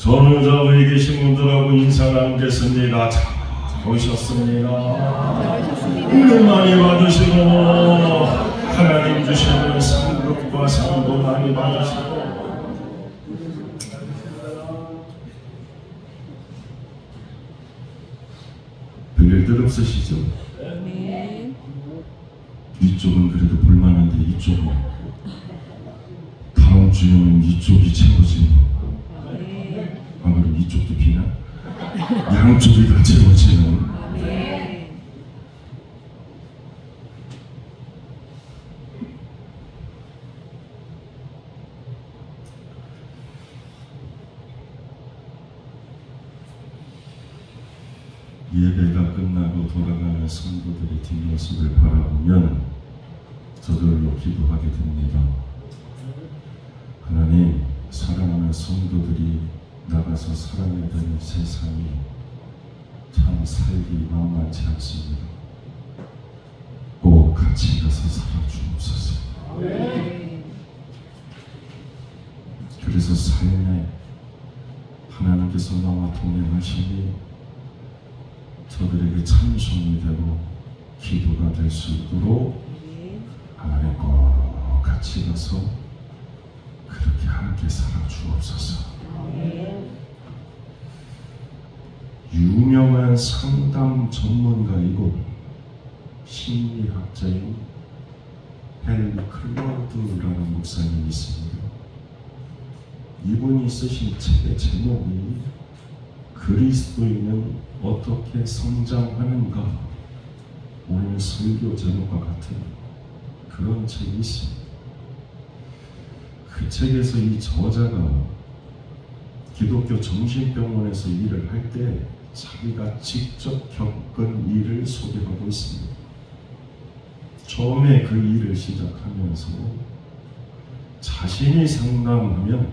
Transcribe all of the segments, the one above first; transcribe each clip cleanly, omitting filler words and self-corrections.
전우자 위에 계신 분들하고 인사 나누겠습니다. 잘 오셨습니다. 을 많이 받으시고 하나님 주시는 상급과 상도 많이 받으시고 별일들 없으시죠? 네. 이쪽은 그래도 볼만한데 이쪽은 다음 주에는 이쪽이 채워지는. 아 그럼 이쪽도 비나? 양쪽이 다 채워지는. 예배가 끝나고 돌아가는 성도들의 뒷모습을 바라보면 저절로 기도하게 됩니다. 하나님, 사랑하는 성도들이 나가서 살아야 되는 세상이 참 살기 만만치 않습니다. 꼭 같이 가서 살아주옵소서. 그래서 삶에 하나님께서 나와 동행하시니 저들에게 찬송이 되고 기도가 될 수 있도록 하나님 꼭 같이 가서 그렇게 함께 살아주옵소서. 유명한 상담 전문가이고 심리학자인 헨리 클러드라는 목사님이 있습니다. 이분이 쓰신 책의 제목이 그리스도인은 어떻게 성장하는가, 오늘 설교 제목과 같은 그런 책이 있습니다. 그 책에서 이 저자가 기독교 정신병원에서 일을 할 때 자기가 직접 겪은 일을 소개하고 있습니다. 처음에 그 일을 시작하면서 자신이 상담하면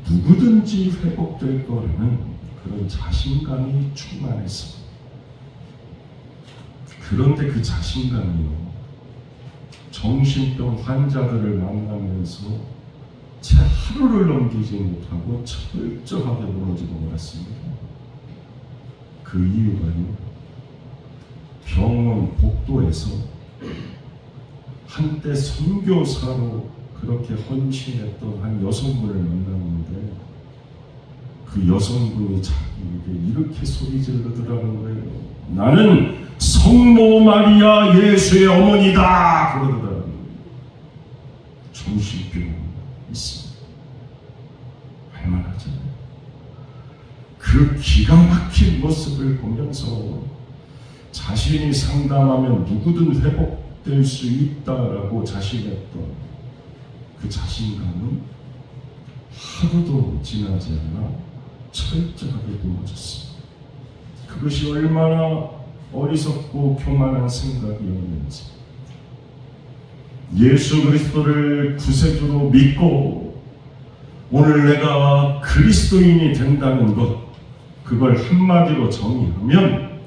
누구든지 회복될 거라는 그런 자신감이 충만했습니다. 그런데 그 자신감이요, 정신병 환자들을 만나면서 채 하루를 넘기지 못하고 철저하게 무너지고 말았습니다. 그 이유가요, 병원 복도에서 한때 선교사로 그렇게 헌신했던 한 여성분을 만났는데 그 여성분이 자기에게 이렇게 소리 지르더라는 거예요. 나는 성모 마리아 예수의 어머니다 그러더라는 거예요. 정신병 있습니다. 할만하잖아요. 그 기가 막힌 모습을 보면서 자신이 상담하면 누구든 회복될 수 있다라고 자신했던 그 자신감은 하루도 지나지 않아 철저하게 무너졌습니다. 그것이 얼마나 어리석고 교만한 생각이었는지, 예수 그리스도를 구세주로 믿고 오늘 내가 그리스도인이 된다는 것, 그걸 한마디로 정의하면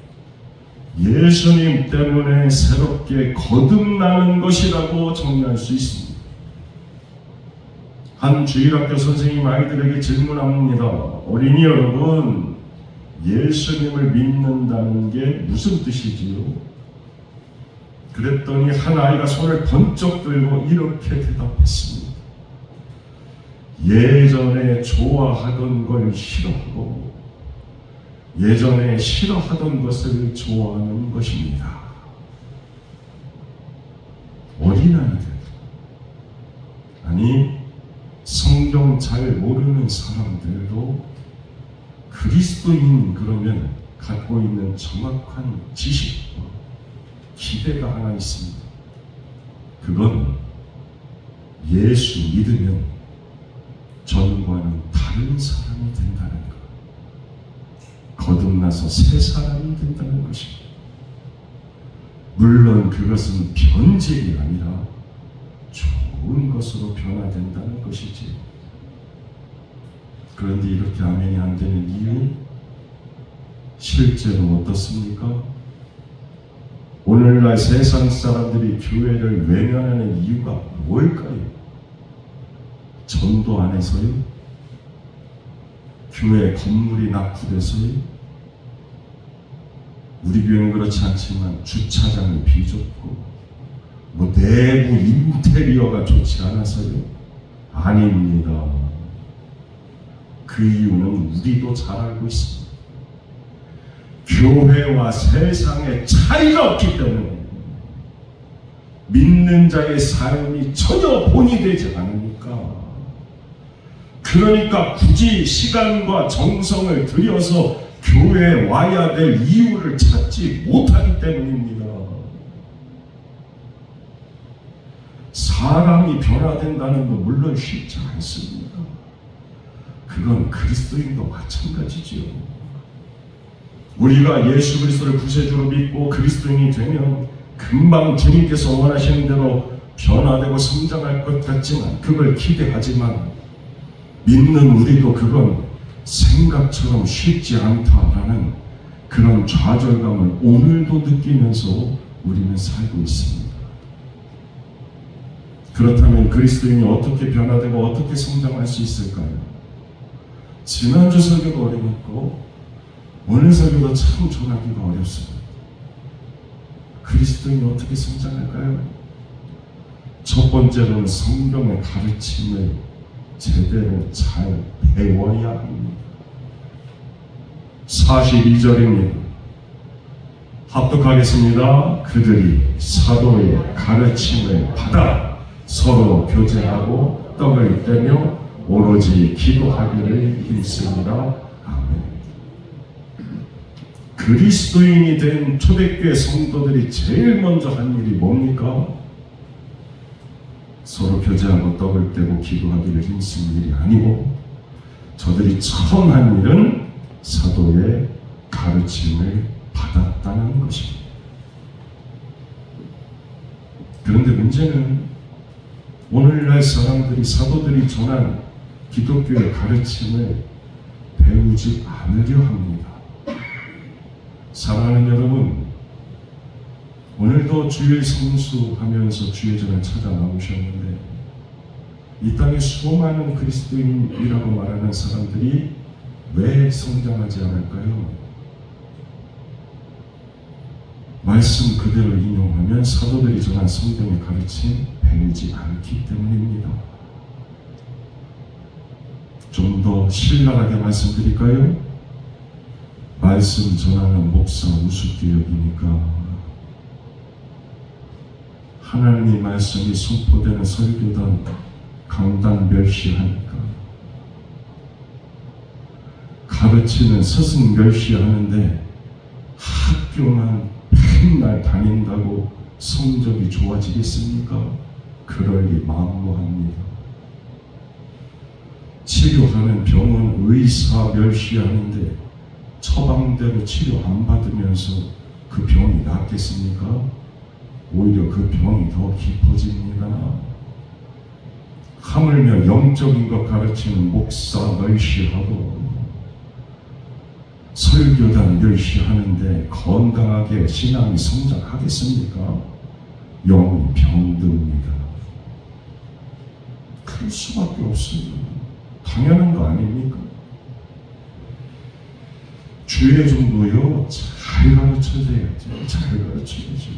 예수님 때문에 새롭게 거듭나는 것이라고 정의할 수 있습니다. 한 주일학교 선생님 아이들에게 질문합니다. 어린이 여러분, 예수님을 믿는다는 게 무슨 뜻이지요? 그랬더니 한 아이가 손을 번쩍 들고 이렇게 대답했습니다. 예전에 좋아하던 걸 싫어하고 예전에 싫어하던 것을 좋아하는 것입니다. 어린아이들, 아니 성경 잘 모르는 사람들도 그리스도인 그러면 갖고 있는 정확한 지식과 기대가 하나 있습니다. 그건 예수 믿으면 전과는 다른 사람이 된다는 것, 거듭나서 새 사람이 된다는 것입니다. 물론 그것은 변질이 아니라 좋은 것으로 변화된다는 것이지. 그런데 이렇게 아멘이 안 되는 이유, 실제로 어떻습니까? 오늘날 세상 사람들이 교회를 외면하는 이유가 뭘까요? 전도 안 해서요? 교회 건물이 낙후돼서요. 우리 교회는 그렇지 않지만 주차장이 비좁고 뭐 내부 인테리어가 좋지 않아서요. 아닙니다. 그 이유는 우리도 잘 알고 있습니다. 교회와 세상의 차이가 없기 때문에 믿는 자의 삶이 전혀 본이 되지 않으니까, 그러니까 굳이 시간과 정성을 들여서 교회에 와야 될 이유를 찾지 못하기 때문입니다. 사람이 변화된다는 건 물론 쉽지 않습니다. 그건 그리스도인도 마찬가지지요. 우리가 예수 그리스도를 구세주로 믿고 그리스도인이 되면 금방 주님께서 원하시는 대로 변화되고 성장할 것 같지만, 그걸 기대하지만 믿는 우리도 그건 생각처럼 쉽지 않다라는 그런 좌절감을 오늘도 느끼면서 우리는 살고 있습니다. 그렇다면 그리스도인이 어떻게 변화되고 어떻게 성장할 수 있을까요? 지난주 설교도 어려웠고 오늘 설교도 참 전하기가 어렵습니다. 그리스도인이 어떻게 성장할까요? 첫 번째로는 성경의 가르침을 제대로 잘 배워야 합니다. 42절입니다. 합독하겠습니다. 그들이 사도의 가르침을 받아 서로 교제하고 떡을 떼며 오로지 기도하기를 힘씁니다. 아멘. 그리스도인이 된 초대교회 성도들이 제일 먼저 한 일이 뭡니까? 서로 교제하고 떡을 떼고 기도하기를 힘쓰는 일이 아니고, 저들이 처음 한 일은 사도의 가르침을 받았다는 것입니다. 그런데 문제는 오늘날 사람들이 사도들이 전한 기독교의 가르침을 배우지 않으려 합니다. 사랑하는 여러분, 오늘도 주일 성수하면서 주일전을 찾아 나오셨는데, 이 땅에 수많은 그리스도인이라고 말하는 사람들이 왜 성장하지 않을까요? 말씀 그대로 인용하면 사도들이 전한 성경의 가르침 배우지 않기 때문입니다. 좀 더 신랄하게 말씀드릴까요? 말씀 전하는 목사 우습게 여기니까, 하나님의 말씀이 선포되는 설교단, 강단 멸시하니까, 가르치는 스승 멸시하는데 학교만 맨날 다닌다고 성적이 좋아지겠습니까? 그럴 리 만무합니다. 치료하는 병원 의사 멸시하는데 처방대로 치료 안 받으면서 그 병이 낫겠습니까? 오히려 그 병이 더 깊어집니다. 하물며 영적인 것 가르치는 목사 멸시하고 설교단 멸시하는데 건강하게 신앙이 성장하겠습니까? 영이 병듭니다. 그럴 수밖에 없습니다. 당연한 거 아닙니까? 주일 정도요 잘 가르쳐줘야죠. 잘 가르쳐야죠.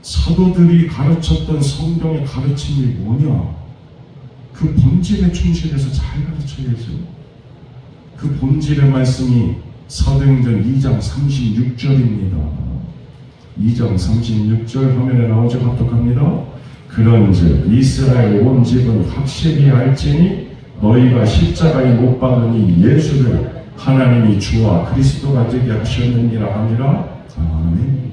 사도들이 가르쳤던 성경의 가르침이 뭐냐? 그 본질에 충실해서 잘 가르쳐야죠. 그 본질의 말씀이 사도행전 2장 36절입니다. 2장 36절 화면에 나오죠. 합독합니다. 그런즉 이스라엘 온 집은 확실히 알지니 너희가 십자가에 못 박으니 예수를 하나님이 주와 그리스도가 되게 하셨느니라 하니라. 아멘.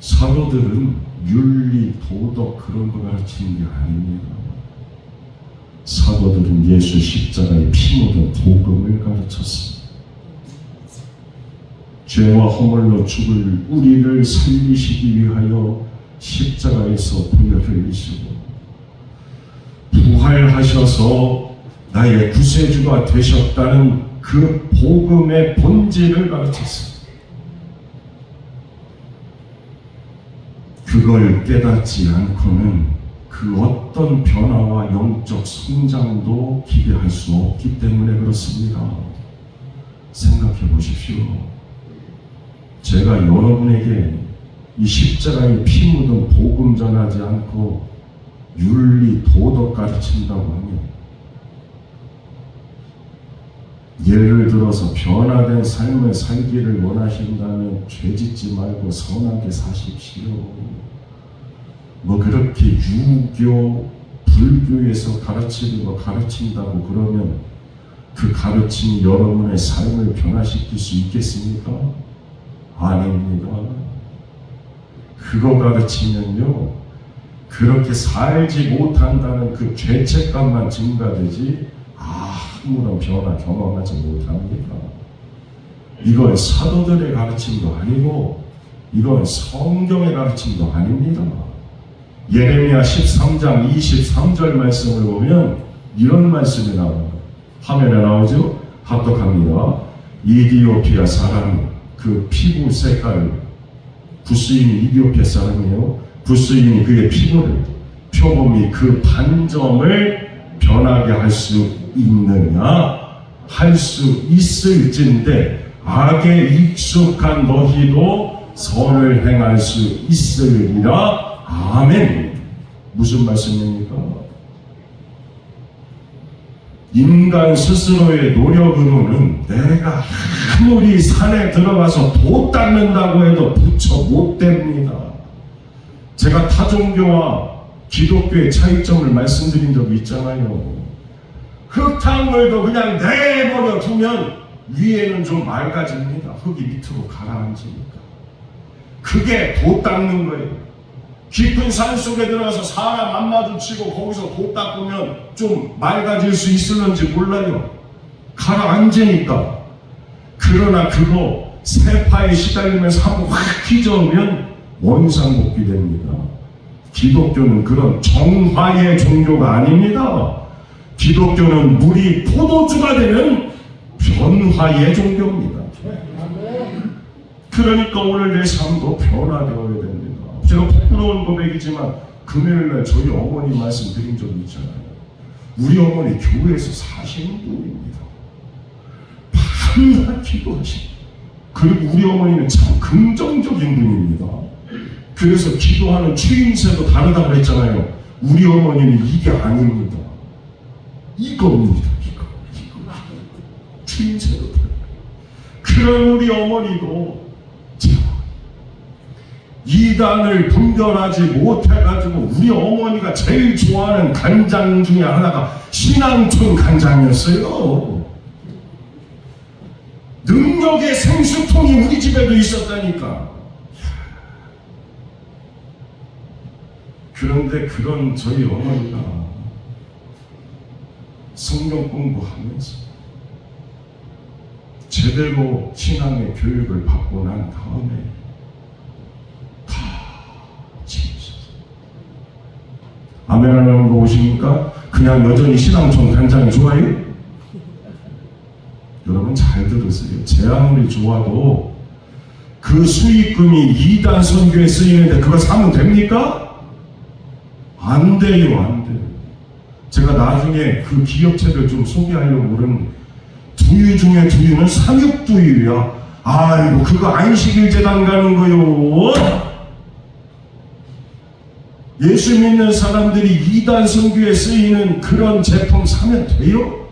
사도들은 윤리, 도덕 그런 거 가르치는 게 아닙니다. 사도들은 예수 십자가에 피 묻은 복음을 가르쳤습니다. 죄와 허물로 죽을 우리를 살리시기 위하여 십자가에서 피를 흘리시고 부활하셔서 나의 구세주가 되셨다는 그 복음의 본질을 가르쳤습니다. 그걸 깨닫지 않고는 그 어떤 변화와 영적 성장도 기대할 수 없기 때문에 그렇습니다. 생각해 보십시오. 제가 여러분에게 이 십자가에 피 묻은 복음 전하지 않고 윤리 도덕 가르친다고 하면, 예를 들어서 변화된 삶을 살기를 원하신다면 죄 짓지 말고 선하게 사십시오. 뭐 그렇게 유교, 불교에서 가르치는 거 가르친다고 그러면 그 가르침이 여러분의 삶을 변화시킬 수 있겠습니까? 아닙니다. 그거 가르치면요, 그렇게 살지 못한다는 그 죄책감만 증가되지 아무런 변화 경험하지 못합니다. 이건 사도들의 가르침도 아니고 이건 성경의 가르침도 아닙니다. 예레미야 13장 23절 말씀을 보면 이런 말씀이 나와요. 화면에 나오죠? 합독합니다. 이디오피아 사람, 그 피부 색깔, 구스인이 이디오피아 사람이에요. 구스인이 그의 피부를, 표범이 그 반점을 변하게 할 수 있느냐? 할 수 있을진데 악에 익숙한 너희도 선을 행할 수 있으리라. 아멘. 무슨 말씀입니까? 인간 스스로의 노력으로는 내가 아무리 산에 들어가서 도 닦는다고 해도 부처 못 됩니다. 제가 타종교와 기독교의 차이점을 말씀드린 적이 있잖아요. 흙탕물도 그냥 내버려 두면 위에는 좀 맑아집니다. 흙이 밑으로 가라앉으니까. 그게 도 닦는 거예요. 깊은 산 속에 들어가서 사람 안 마주치고 거기서 도 닦으면 좀 맑아질 수 있을는지 몰라요. 가라앉으니까. 그러나 그거 세파에 시달리면서 한번 확 휘저으면 원상복귀 됩니다. 기독교는 그런 정화의 종교가 아닙니다. 기독교는 물이 포도주가 되는 변화의 종교입니다. 그러니까 오늘 내 삶도 변화되어야 됩니다. 제가 부끄러운 고백이지만 금요일날 저희 어머니 말씀드린 적이 있잖아요. 우리 어머니 교회에서 사시는 분입니다. 밤낮 기도하시고, 그리고 우리 어머니는 참 긍정적인 분입니다. 그래서 기도하는 추임새도 다르다고 했잖아요. 우리 어머니는 이게 아닙니다. 이겁니다. 이거. 추임새도 다르고. 그런 우리 어머니도 이단을 분별하지 못해가지고 우리 어머니가 제일 좋아하는 간장 중에 하나가 신앙촌 간장이었어요. 능력의 생수통이 우리 집에도 있었다니까. 그런데 그런 저희 어머니가 성경 공부하면서 제대로 신앙의 교육을 받고 난 다음에 아멘 하는 거 보십니까? 그냥 여전히 신앙촌 간장이 좋아요? 여러분 잘 들으세요. 제 아무리 좋아도 그 수익금이 이단 선교에 쓰이는데 그걸 사면 됩니까? 안 돼요, 안 돼요. 제가 나중에 그 기업체를 좀 소개하려고 그러는, 두유 중에 두유는 삼육두유야. 아이고 그거 안식일재단 가는 거요. 예수 믿는 사람들이 이단 선교에 쓰이는 그런 제품 사면 돼요?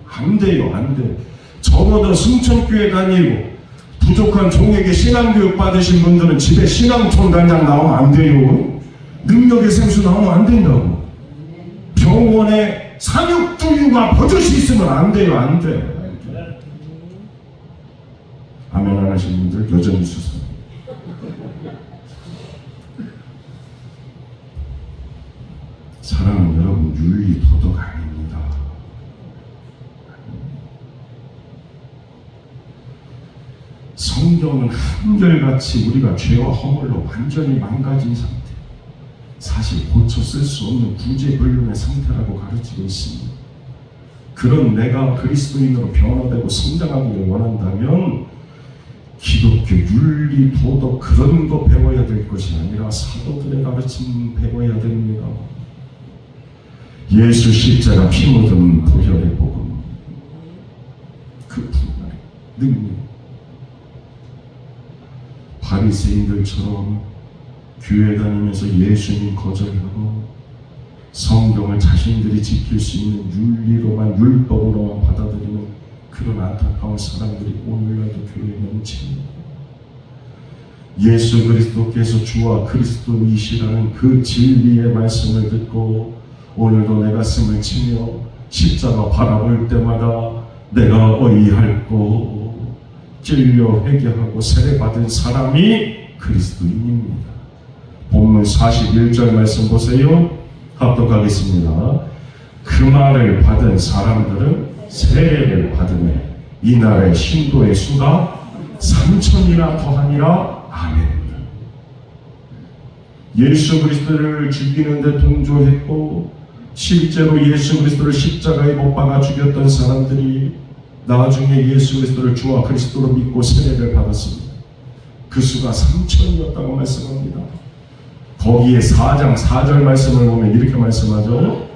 안 돼요, 안 돼요. 적어도 승천교회 다니고 부족한 종에게 신앙교육 받으신 분들은 집에 신앙촌 간장 나오면 안 돼요. 능력의 생수 나오면 안 된다고. 병원에 삼육두유가 버젓이 있으면 안 돼요, 안 돼. 아멘 안 하시는 분들 여전히 수상. 사랑하는 여러분, 윤리 도덕 아닙니다. 성경은 한결같이 우리가 죄와 허물로 완전히 망가진 상태, 사실 고쳐 쓸 수 없는 구제불능의 상태라고 가르치고 있습니다. 그런 내가 그리스도인으로 변화되고 성장하기를 원한다면 기독교 윤리 도덕 그런 거 배워야 될 것이 아니라 사도들의 가르침 배워야 됩니다. 예수 십자가 피 묻은 보혈의 복음, 그 분량의 능력. 바리새인들처럼 교회 다니면서 예수님 거절하고 성경을 자신들이 지킬 수 있는 윤리로만, 율법으로만 받아들이는 그런 안타까운 사람들이 오늘날도 교회에 넘칩니다. 예수 그리스도께서 주와 그리스도이시라는 그 진리의 말씀을 듣고 오늘도 내 가슴을 치며 십자가 바라볼 때마다 내가 어이할고 찔려 회개하고 세례받은 사람이 그리스도인입니다. 본문 41절 말씀 보세요. 합독하겠습니다. 그 말을 받은 사람들은 세례를 받으며 이날의 신도의 수가 3,000이나 더하니라. 아멘. 예수 그리스도를 죽이는 데 동조했고 실제로 예수 그리스도를 십자가에 못 박아 죽였던 사람들이 나중에 예수 그리스도를 주와 그리스도로 믿고 세례를 받았습니다. 그 수가 3,000이었다고 말씀합니다. 거기에 4장 4절 말씀을 보면 이렇게 말씀하죠.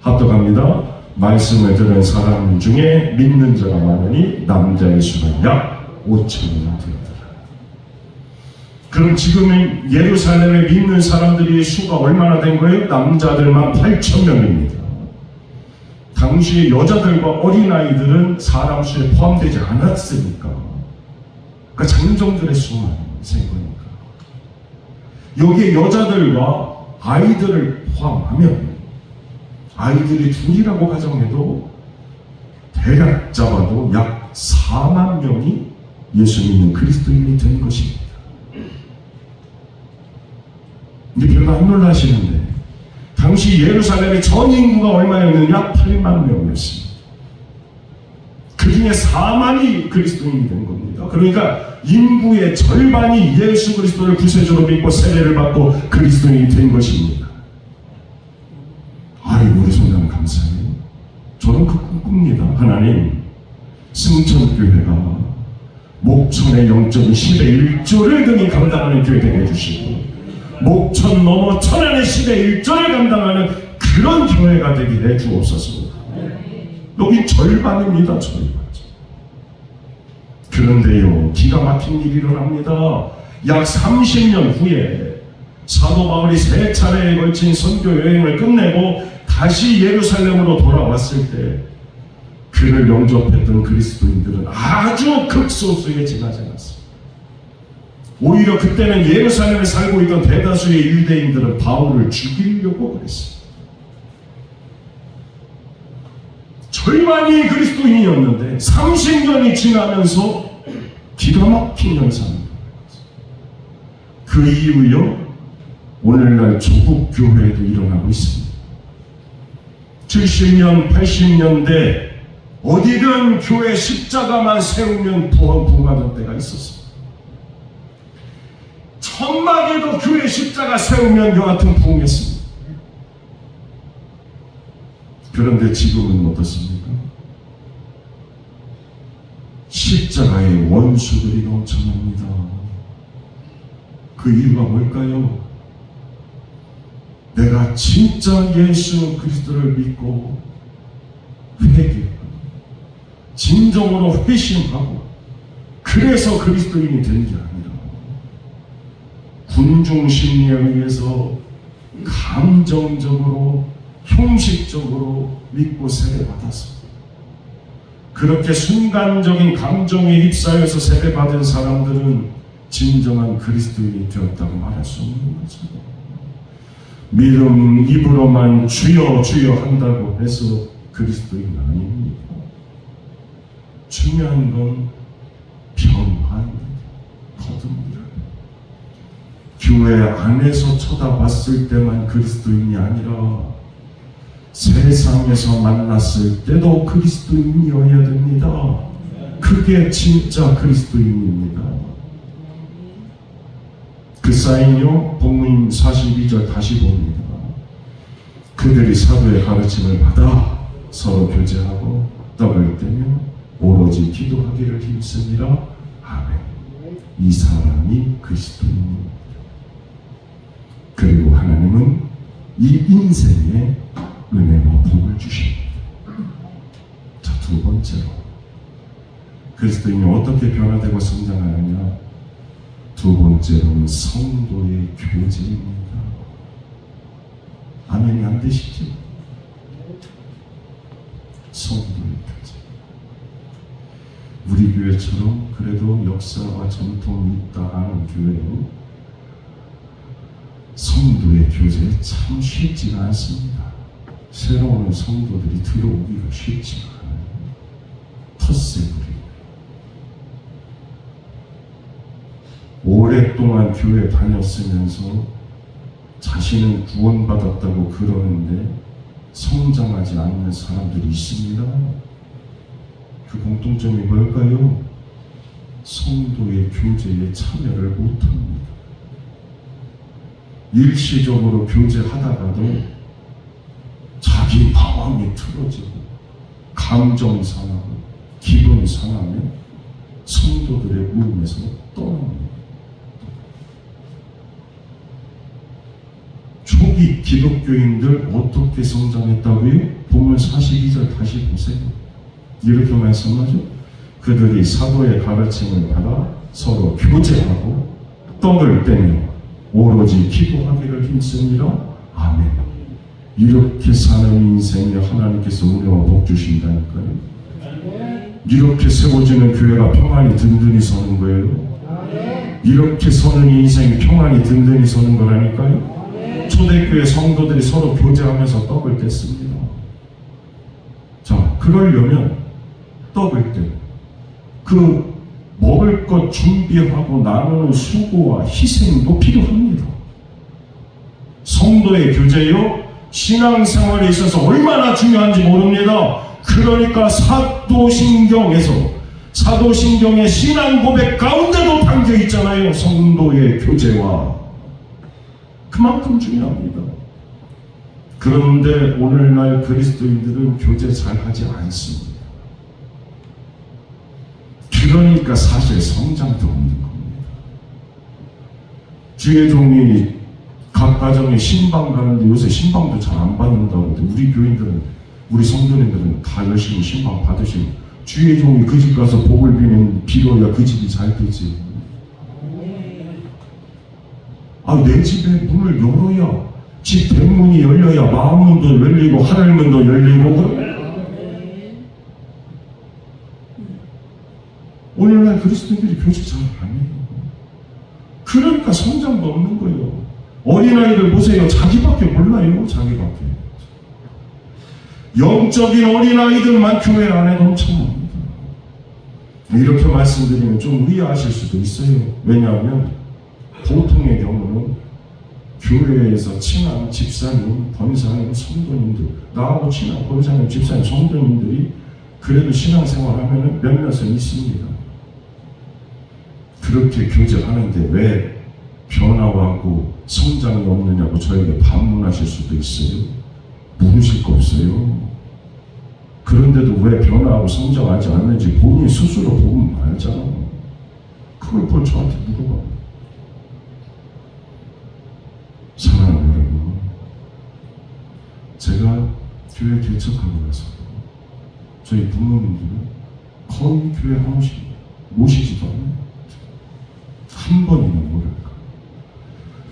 합독합니다. 말씀을 들은 사람 중에 믿는 자가 많으니 남자의 수가 약 5,000이나 되었더라. 그럼 지금은 예루살렘에 믿는 사람들이 수가 얼마나 된 거예요? 남자들만 8,000명입니다. 당시에 여자들과 어린아이들은 사람 수에 포함되지 않았으니까. 그러니까 장정들의 수만 센 거니까. 여기에 여자들과 아이들을 포함하면 아이들이 둘이라고 가정해도 대략 잡아도 약 4만 명이 예수 믿는 그리스도인이 된 것입니다. 근데 별로 안 놀라시는데 당시 예루살렘의 전 인구가 얼마였느냐? 약 8만 명이었습니다. 그 중에 4만이 그리스도인이 된 겁니다. 그러니까 인구의 절반이 예수 그리스도를 구세주로 믿고 세례를 받고 그리스도인이 된 것입니다. 아이고 우리 성도님 감사해요. 저는 그 꿈꿉니다. 하나님 승천교회가 목천의 영적인 10의 1조를 등이 감당하는 교회 되게 해주시고 목천 넘어 천안의 10의 1조를 감당하는 그런 교회가 되게 해주옵소서. 여기 절반입니다. 절반. 그런데요 기가 막힌 일이 일어납니다. 약 30년 후에 사도 바울이 3차례에 걸친 선교 여행을 끝내고 다시 예루살렘으로 돌아왔을 때 그를 영접했던 그리스도인들은 아주 극소수에 지나지 않았습니다. 오히려 그때는 예루살렘에 살고 있던 대다수의 유대인들은 바울을 죽이려고 그랬습니다. 절반이 그리스도인이었는데 30년이 지나면서 기가 막힌 현상입니다. 그 이후요 오늘날 조국 교회에도 일어나고 있습니다. 70년, 80년대 어디든 교회 십자가만 세우면 부흥하던 때가 있었습니다. 천막에도 교회 십자가 세우면 여하튼 부흥했습니다. 그런데 지금은 어떻습니까? 십자가의 원수들이 넘쳐납니다. 그 이유가 뭘까요? 내가 진짜 예수 그리스도를 믿고 회개하고 진정으로 회심하고 그래서 그리스도인이 된 게 아니라 군중심리에 의해서 감정적으로 형식적으로 믿고 세례받았습니다. 그렇게 순간적인 감정에 휩싸여서 세례받은 사람들은 진정한 그리스도인이 되었다고 말할 수 없는 거죠. 믿음 입으로만 주여 주여 한다고 해서 그리스도인 아닙니다. 중요한 건 변화입니다. 거듭니다. 교회 안에서 쳐다봤을 때만 그리스도인이 아니라 세상에서 만났을 때도 그리스도인이어야 됩니다. 그게 진짜 그리스도인입니다. 그 사인요 본문 42절 다시 봅니다. 그들이 사도의 가르침을 받아 서로 교제하고 떡을 떼며 오로지 기도하기를 힘쓰니라. 아멘. 이 사람이 그리스도인입니다. 그리고 하나님은 이 인생에 은혜로 번째로 그리스도인이 어떻게 변화되고 성장하느냐? 두 번째로는 성도의 교제입니다. 아멘이 안 되시죠? 성도의 교제. 우리 교회처럼 그래도 역사와 전통이 있다 하는 교회는 성도의 교제에 참 쉽지가 않습니다. 새로운 성도들이 들어오기가 쉽지가 않아요. 텃세부리. 오랫동안 교회 다녔으면서 자신은 구원받았다고 그러는데 성장하지 않는 사람들이 있습니다. 그 공통점이 뭘까요? 성도의 교제에 참여를 못합니다. 일시적으로 교제하다가도 자기 마음이 틀어지고 감정 상하고 기분 상하면 성도들의 모임에서 떠납니다. 초기 기독교인들 어떻게 성장했다고요? 본문 42절 다시 보세요. 이렇게 말씀하죠. 그들이 사도의 가르침을 받아 서로 교제하고 떡을 떼며 오로지 기도하기를 힘씁니다. 아멘. 이렇게 사는 인생에 하나님께서 은혜와 복 주신다니까요. 이렇게 세워지는 교회가 평안히 든든히 서는 거예요. 이렇게 서는 인생이 평안히 든든히 서는 거라니까요. 초대교회 성도들이 서로 교제하면서 떡을 뗐습니다. 자, 그러려면 떡을 떼 그 먹을 것 준비하고 나누는 수고와 희생도 필요합니다. 성도의 교제요, 신앙생활에 있어서 얼마나 중요한지 모릅니다. 그러니까 사도신경의 신앙 고백 가운데도 담겨 있잖아요. 성도의 교제와 그만큼 중요합니다. 그런데 오늘날 그리스도인들은 교제 잘 하지 않습니다. 그러니까 사실 성장도 없는 겁니다. 주의 종이 각 가정에 신방 가는데 요새 신방도 잘 안 받는다고 하는데 우리 교인들은, 우리 성도님들은 다 열심히 신방 받으시고 주의 종이 그 집 가서 복을 빌어야 그 집이 잘 되지. 내 집에 문을 열어야, 집 대문이 열려야 마음문도 열리고 하늘문도 열리고. 오늘날 그리스도인들이 교제 잘 안 해요. 그러니까 성장도 없는 거예요. 어린아이들 보세요. 자기밖에 몰라요. 자기밖에. 영적인 어린아이들만 교회 안에 넘쳐납니다. 이렇게 말씀드리면 좀 의아하실 수도 있어요. 왜냐하면 보통의 경우는 교회에서 친한 집사님, 권사님, 성도님들, 나하고 친한 권사님, 집사님, 성도님들이 그래도 신앙생활하면 몇몇은 있습니다. 그렇게 교제하는데 왜 변화하고 성장이 없느냐고 저에게 반문하실 수도 있어요. 물으실 거 없어요. 그런데도 왜 변화하고 성장하지 않는지 본인 스스로 보면 알잖아요. 그걸 뭘 저한테 물어봐요. 사랑하는 여러분, 제가 교회 개척하고 나서 저희 부모님들은 거의 교회 한 번씩 모시지도 않아요. 한 번이나 모를까.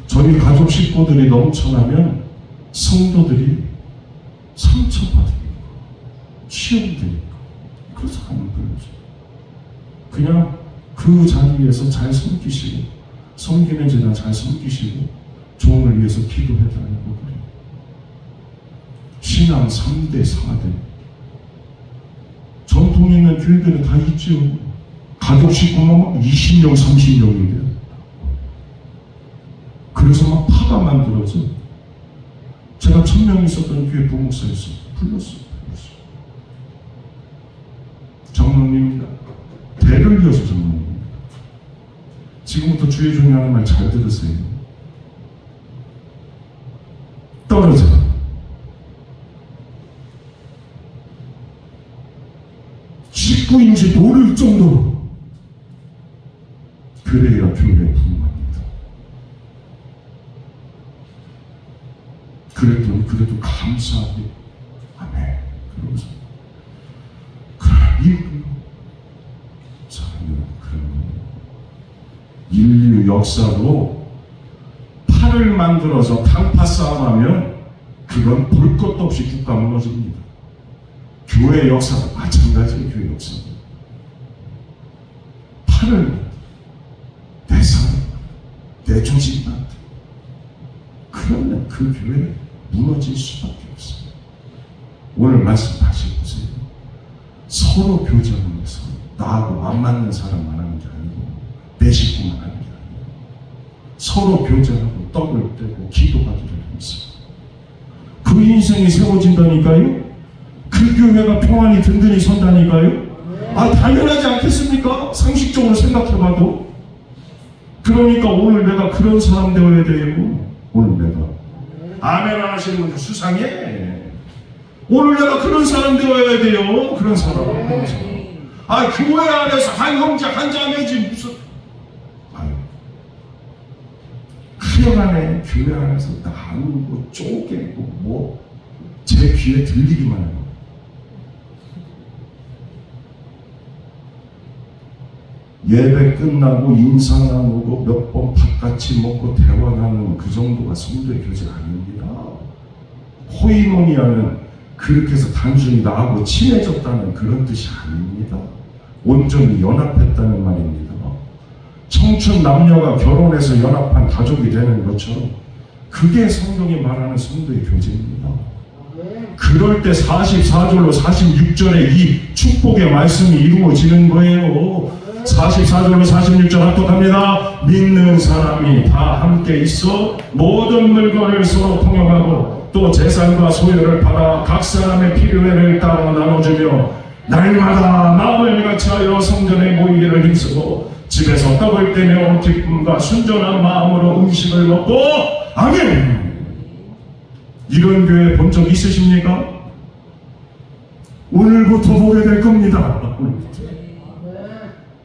저희 가족 식구들이 넘쳐나면 성도들이 상처받으니까, 시험되니까 그래서 안 불러줘요. 그냥 그 자리에서 잘 섬기시고, 섬기는 제나 잘 섬기시고 종을 위해서 기도해달라고 그래요. 신앙 3대 4대 전통 있는 교회들은 다 있죠. 가족 식구만 막 20명 30명이 돼요. 그래서 막 파가 만들어져. 제가 1000명 있었던 교회 부목사였어요. 불렀어요. 장로님입니다. 대를 이어서 장로님입니다. 지금부터 주의 종이 하는 말 잘 들으세요. 떨어져. 식구인지 모를 정도로 그래야 교회에 분명합니다. 그랬더니 그래도 감사하게 아멘. 그러면서 사랑하는 그런 인류 역사로 팔을 만들어서 탕파 싸움하면 그건 볼 것도 없이 국가 무너집니다. 교회 역사도 마찬가지예요. 교회 역사도 팔을 내 사람, 내 조직한테 그러면 그 교회 무너질 수밖에 없어요. 오늘 말씀 다시 보세요. 서로 교제하면서 나하고 안 맞는 사람만 하는 게 아니고 내 식구만 하는 게 아니고 서로 교제하고 떡을 떼고 기도하기를 하면서 그 인생이 세워진다니까요. 그 교회가 평안히 든든히 선다니까요. 당연하지 않겠습니까? 상식적으로 생각해봐도. 그러니까 오늘 내가 그런 사람 되어야 돼요. 오늘 내가 아멘 안 하시는 분들 수상해. 오늘 내가 그런 사람 되어야 돼요. 그런 사람. 교회 안에서 한 형제 한 자매지 무슨 하여간에 교회 안에서 나누고 쪼개고 뭐 제 귀에 들리기만 해요. 예배 끝나고 인사 나누고 몇 번 밥 같이 먹고 대화 나누는 그 정도가 성도의 교제가 아닙니다. 코이노니아는 그렇게 해서 단순히 나하고 친해졌다는 그런 뜻이 아닙니다. 온전히 연합했다는 말입니다. 청춘 남녀가 결혼해서 연합한 가족이 되는 것처럼 그게 성경이 말하는 성도의 교제입니다. 그럴 때 44절로 46절에 이 축복의 말씀이 이루어지는 거예요. 44절로 46절 합독합니다. 믿는 사람이 다 함께 있어 모든 물건을 서로 통용하고 또 재산과 소유를 받아 각 사람의 필요를 따라 나눠주며 날마다 마음을 같이하여 성전에 모이기를 힘쓰고 집에서 떡을 떼며 기쁨과 순전한 마음으로 음식을 먹고 아멘. 이런 교회 본 적 있으십니까? 오늘부터 보게 될 겁니다.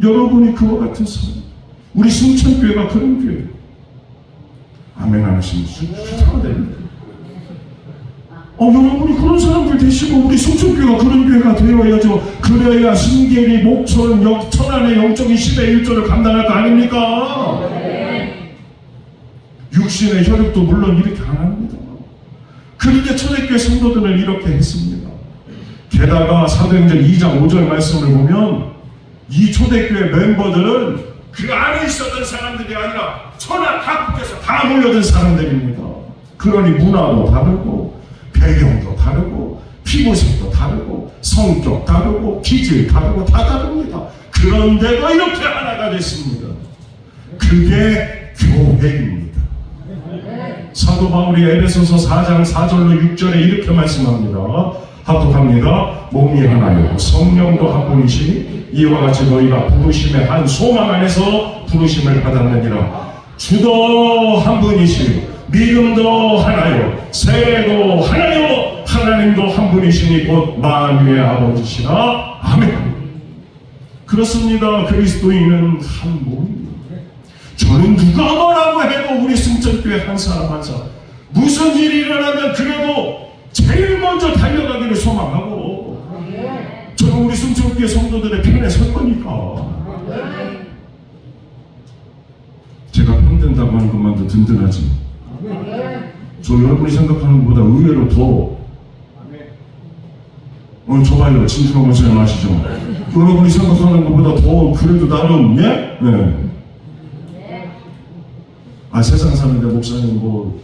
여러분이 그와 같은 사람, 우리 순천교회가 그런 교회. 아멘 안 하시면 수사가 됩니다. 여러분이 그런 사람들 되시고 우리 순천교회가 그런 교회가 되어야죠. 그래야 순계리, 목천, 천안의 영적인 10의 1조를 감당할 거 아닙니까? 육신의 혈육도 물론 이렇게 안 합니다. 그런데 초대교회 성도들은 이렇게 했습니다. 게다가 사도행전 2장 5절 말씀을 보면 이 초대교회 멤버들은 그 안에 있었던 사람들이 아니라 천하 각국에서 다 몰려든 사람들입니다. 그러니 문화도 다르고 배경도 다르고 피부색도 다르고 성격 다르고 기질 다르고 다 다릅니다. 그런데도 이렇게 하나가 됐습니다. 그게 교회입니다. 사도 바울이 에베소서 4장 4절로 6절에 이렇게 말씀합니다. 합독합니다. 몸이 하나요 성령도 한 분이시니 이와 같이 너희가 부르심의 한 소망 안에서 부르심을 받았느니라. 주도 한 분이시니 믿음도 하나요 세도 하나요 하나님도 한 분이시니 곧 만유의 아버지시라. 아멘. 그렇습니다. 그리스도인은 한 몸입니다. 저는 누가 뭐라고 해도 우리 순천교회 한 사람 한 사람 무슨 일이 일어나면 그래도 제일 먼저 달려가기를 소망하고 저는 우리 순천교회 성도들의 편에 설 거니까 제가 편된다고 하는 것만도 든든하지. 저 여러분이 생각하는 것보다 의외로 더 좋아요. 진심한 것처럼 아시죠? 여러분이 생각하는 것보다 더 그래도 나름 예? 네. 세상 사는데 목사님 뭐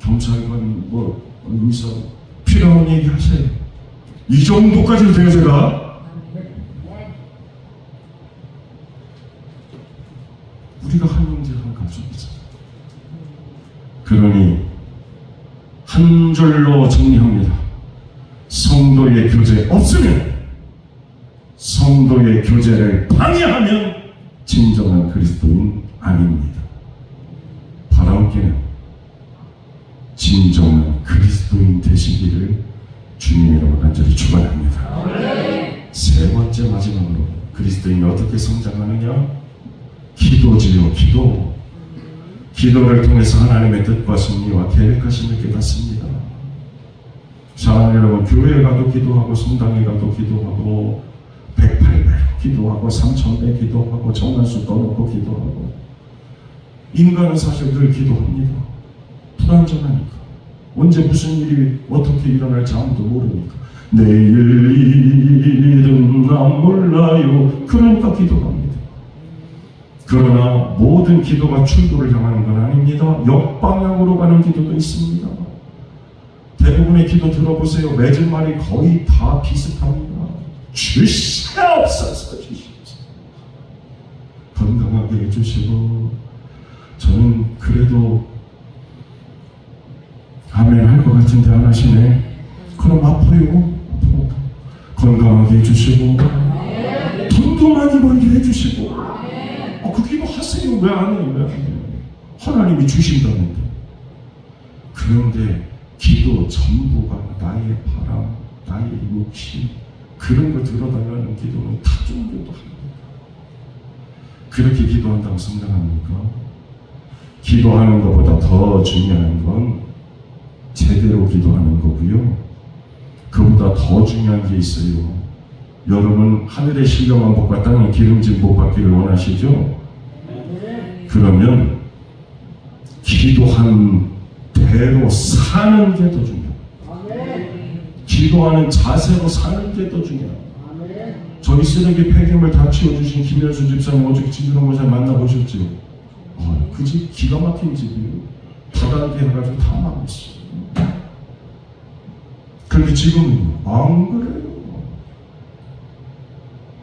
경찰관 뭐 의사 필요한 얘기 하세요. 이 정도까지도 돼요. 제가 우리가 한 형제 한 가족이잖아요. 그러니 한 줄로 정리합니다. 성도의 교제 없으면 성도의 교제를 방해하면 진정한 그리스도인 아닙니다. 바라옵기는 진정한 그리스도인 되시기를 주님이라고 간절히 축원합니다. 세 번째 마지막으로 그리스도인이 어떻게 성장하느냐? 기도지요. 기도. 기도를 통해서 하나님의 뜻과 섭리와 계획하심을 깨닫습니다. 사랑하는 여러분, 교회에 가도 기도하고 성당에 가도 기도하고 기도하고 3,000배 기도하고 정한수 떠놓고 기도하고 인간은 사실 늘 기도합니다. 불안정하니까. 언제 무슨 일이 어떻게 일어날지 아무도 모르니까. 내일 일은 난 몰라요. 그러니까 기도합니다. 그러나 모든 기도가 출구를 향하는 건 아닙니다. 역방향으로 가는 기도도 있습니다. 대부분의 기도 들어보세요. 맺은 말이 거의 다 비슷합니다. 주시옵소서, 주시옵소서. 건강하게 해주시고. 저는 그래도 아멘 할 것 같은데 안 하시네. 그럼 아파요. 건강하게 해주시고 돈도 많이 벌게 해주시고. 그 기도 하세요. 왜 안 해요? 왜 안 해요? 하나님이 주신다는데. 그런데 기도 전부가 나의 바람, 나의 욕심, 그런 거 들어달라는 기도는 타종교도 합니다. 그렇게 기도한다고 생각합니까? 기도하는 것보다 더 중요한 건 제대로 기도하는 거고요. 그보다 더 중요한 게 있어요. 여러분 하늘의 신령한 복과 땅의 기름진 복 받기를 원하시죠? 그러면 기도한 대로 사는 게 더 중요해요. 기도하는 자세로 사는 게 더 중요해요. 저희 쓰레기 폐기물 다 치워주신 김현수 집사님 어저께 진준호 목사님 만나보셨죠? 그 집 기가 막힌 집이에요. 다단계 해가지고 다 망했어요. 그런데 지금은 안 그래요.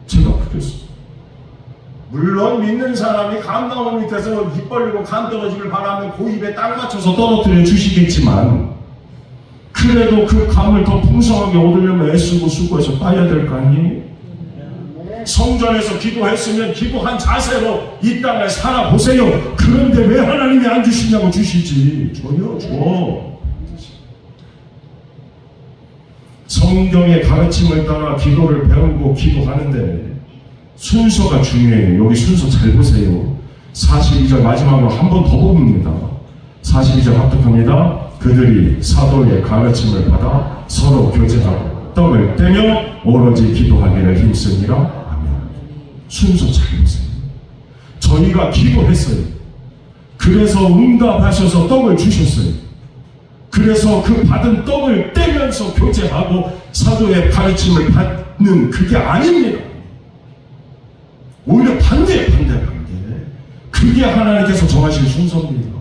제가 그랬어요. 물론 믿는 사람이 감나무 밑에서 입 벌리고 간 떨어지길 바라면 그 입에 딱 맞춰서 떨어뜨려 주시겠지만 그래도 그 감을 더 풍성하게 얻으려면 애쓰고 수고해서 따야 될 거 아니에요? 성전에서 기도했으면 기도한 자세로 이 땅을 살아보세요. 그런데 왜 하나님이 안 주시냐고. 주시지. 줘요, 줘. 성경의 가르침을 따라 기도를 배우고 기도하는데 순서가 중요해요. 여기 순서 잘 보세요. 42절 마지막으로 한 번 더 봅니다. 42절 합독합니다. 그들이 사도의 가르침을 받아 서로 교제하고 떡을 떼며 오로지 기도하기를 힘쓰니라. 아멘. 순서 잘 보세요. 저희가 기도했어요. 그래서 응답하셔서 떡을 주셨어요. 그래서 그 받은 떡을 떼면서 교제하고 사도의 가르침을 받는 그게 아닙니다. 오히려 반대. 그게 하나님께서 정하신 순서입니다.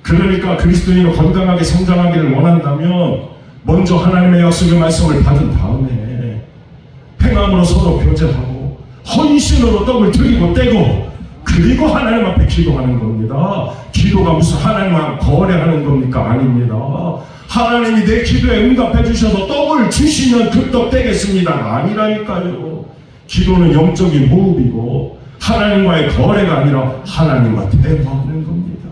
그러니까 그리스도인으로 건강하게 성장하기를 원한다면 먼저 하나님의 약속의 말씀을 받은 다음에 행함으로 서로 교제하고 헌신으로 떡을 드리고 떼고 그리고 하나님 앞에 기도하는 겁니다. 기도가 무슨 하나님과 거래하는 겁니까? 아닙니다. 하나님이 내 기도에 응답해 주셔서 떡을 주시면 그 떡 떼겠습니다. 아니라니까요. 기도는 영적인 호흡이고 하나님과의 거래가 아니라 하나님과 대화하는 겁니다.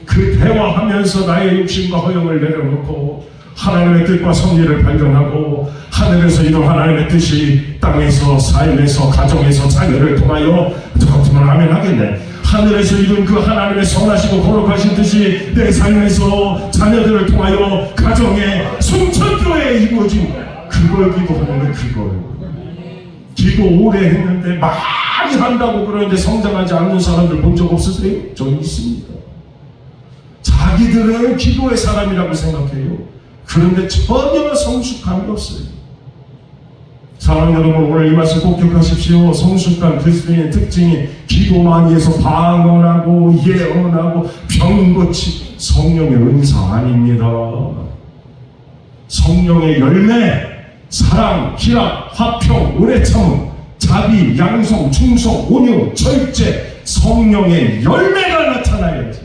그 대화하면서 나의 욕심과 허영을 내려놓고 하나님의 뜻과 섭리를 발견하고 하늘에서 이룬 하나님의 뜻이 땅에서 삶에서 가정에서 자녀를 통하여 저 같으면 아멘 하겠네. 하늘에서 이룬 그 하나님의 선하시고 거룩하신 뜻이 내 삶에서 자녀들을 통하여 가정에 순천교회에 이루어진 그걸 기도하는 게 그거예요. 기도 오래 했는데 많이 한다고 그러는데 성장하지 않는 사람들 본 적 없으세요? 저는 있습니다. 자기들은 기도의 사람이라고 생각해요. 그런데 전혀 성숙함이 없어요. 사랑하는 여러분, 오늘 이 말씀 꼭 기억하십시오. 성숙한 그리스도인의 특징이 기도 많이 해서 방언하고 예언하고 병 고치 성령의 은사 아닙니다. 성령의 열매, 사랑, 희락, 화평, 오래 참음, 자비, 양성, 충성, 온유, 절제, 성령의 열매가 나타나야지.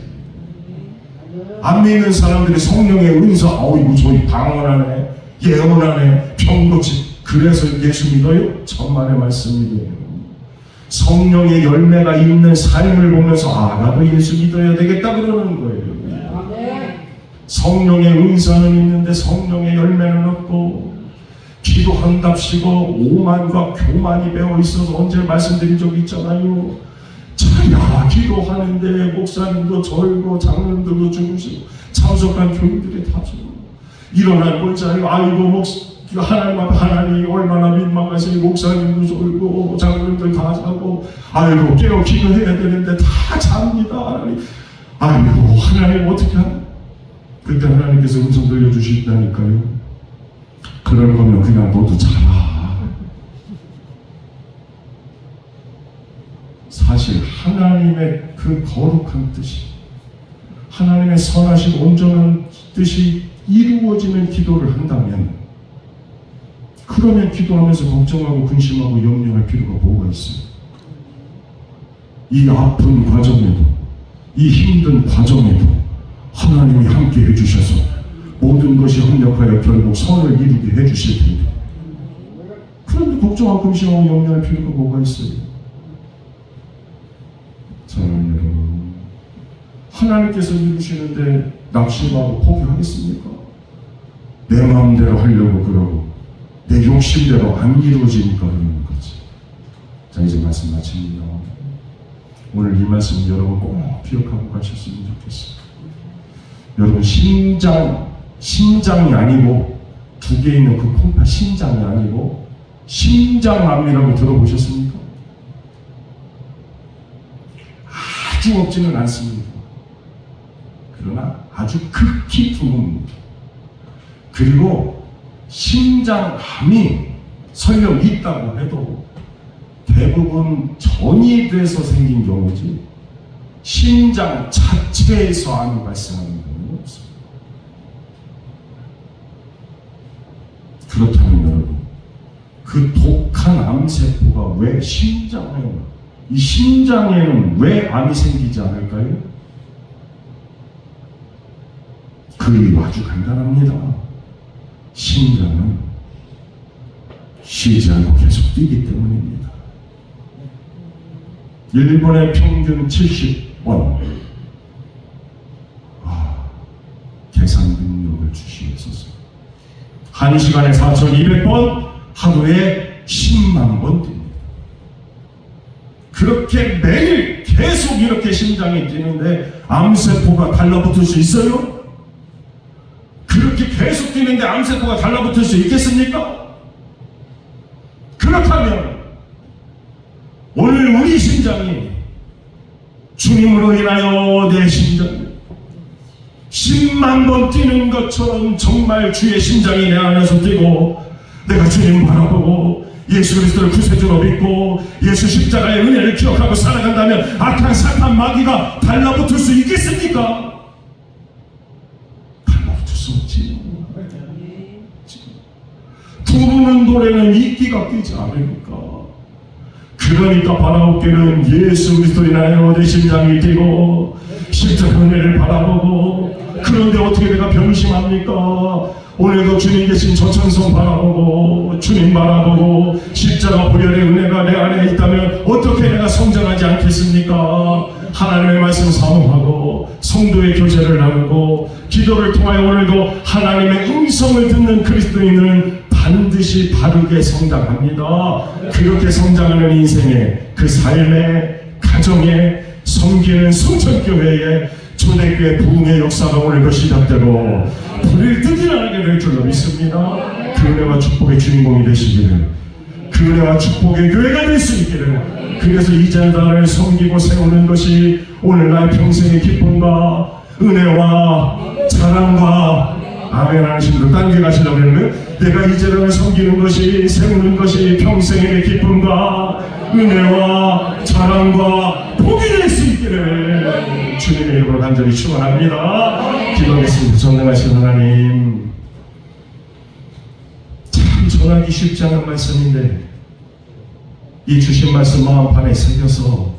안 믿는 사람들이 성령의 은사, 이거 저희 방언하네, 예언하네, 병고치. 그래서 예수 믿어요? 천만의 말씀이에요. 성령의 열매가 있는 삶을 보면서 나도 예수 믿어야 되겠다 그러는 거예요. 성령의 은사는 있는데 성령의 열매는 없고 기도한답시고 오만과 교만이 배어 있어서 언제 말씀드린 적 있잖아요. 야, 기도하는데 목사님도 절고 장로님들도 죽으시고 참석한 교인들이 다 죽고 일어날 볼지 아니고 하나님 앞에 하나님 얼마나 민망하시니 목사님도 졸고 장로님들 다 자고 아이고 깨어 기도해야 되는데 다 잡니다. 하나님 아이고 하나님 어떻게 하나. 그때 하나님께서 음성 들려주신다니까요. 그럴 거면 그냥 너도 자라. 사실 하나님의 그 거룩한 뜻이 하나님의 선하신 온전한 뜻이 이루어지는 기도를 한다면 그러면 기도하면서 걱정하고 근심하고 염려할 필요가 뭐가 있어요? 이 아픈 과정에도 이 힘든 과정에도 하나님이 함께 해주셔서 모든 것이 협력하여 결국 선을 이루게 해주실 텐데 그런데 걱정하고 근심하고 염려할 필요가 뭐가 있어요? 사랑하는 여러분, 하나님께서 이루시는데 낙심하고 포기하겠습니까? 내 마음대로 하려고 그러고 내 욕심대로 안 이루어지니까 그러는 거지. 자, 이제 말씀 마칩니다. 오늘 이 말씀 여러분 꼭 기억하고 가셨으면 좋겠어요. 여러분 심장이 아니고 두 개 있는 그 콩팥 심장이 아니고 심장암이라고 들어보셨습니까? 아주 없지는 않습니다. 그러나 아주 극히 드뭅니다. 그리고 심장암이 설령 있다고 해도 대부분 전이 돼서 생긴 경우지 심장 자체에서 암이 발생하는 경우는 없습니다. 그렇다면 여러분, 그 독한 암세포가 왜 이 심장에는 왜 암이 생기지 않을까요? 그 이유 아주 간단합니다. 심장은 쉬지 않고 계속 뛰기 때문입니다. 1분에 평균 70번 계산 능력을 주시옵소서. 1시간에 4,200번, 하루에 10만 번 뜁니다. 그렇게 매일 계속 이렇게 심장이 뛰는데 암세포가 달라붙을 수 있어요? 그렇게 계속 뛰는데 암세포가 달라붙을 수 있겠습니까? 그렇다면 오늘 우리 심장이 주님으로 인하여 내 심장이 10만 번 뛰는 것처럼 정말 주의 심장이 내 안에서 뛰고 내가 주님 바라보고 예수 그리스도를 구세주로 믿고 예수 십자가의 은혜를 기억하고 살아간다면 악한 사탄 마귀가 달라붙을 수 있겠습니까? 달라붙을 수 없지. 부르는 노래는 이끼가 끼지 않으니까. 그러니까 바라옵기는 예수 그리스도로 인하여 내 심장이 뛰고 십자가 은혜를 바라보고 그런데 어떻게 내가 병심합니까? 오늘도 주님 계신 저천성 바라보고 주님 바라보고 십자가 보혈의 은혜가 내 안에 있다면 어떻게 내가 성장하지 않겠습니까? 하나님의 말씀 사모하고 성도의 교제를 나누고 기도를 통하여 오늘도 하나님의 음성을 듣는 그리스도인은 반드시 바르게 성장합니다. 그렇게 성장하는 인생의 그 삶의 가정에 섬기는 성천교회의 초대교회 부흥의 역사가 오늘도 시작되고 불을 뜯어나게 될 줄로 믿습니다. 그 은혜와 축복의 주인공이 되시기를, 그 은혜와 축복의 교회가 될 수 있기를, 그래서 이 재단을 섬기고 세우는 것이 오늘 나의 평생의 기쁨과 은혜와 자랑과 아멘 하시는 분 딴 데 가시려고 했는데 내가 이 재단을 섬기는 것이 세우는 것이 평생의 기쁨과 은혜와 자랑과 복이 될 수 있기를 주님의 이름으로 간절히 축원합니다. 기도하겠습니다. 전능하신 하나님, 참 전하기 쉽지 않은 말씀인데 이 주신 말씀 마음판에 새겨서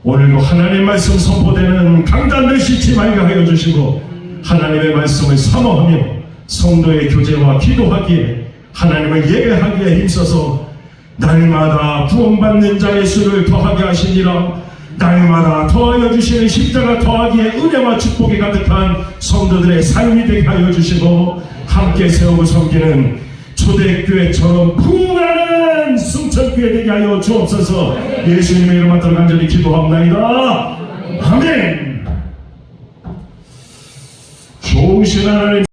오늘도 하나님의 말씀 선포되는 강단을 싣지 말게 하여 주시고 하나님의 말씀을 사모하며 성도의 교제와 기도하기에 하나님을 예배하기에 힘써서 날마다 구원받는 자의 수를 더하게 하시니라. 날마다 더하여 주시는 십자가 더하기에 은혜와 축복이 가득한 성도들의 삶이 되게 하여 주시고 함께 세우고 섬기는 초대교회처럼 풍성한 승천교회 되게 하여 주옵소서. 예수님의 이름 받들어 간절히 기도합나이다. 아멘. 좋으신 하나님.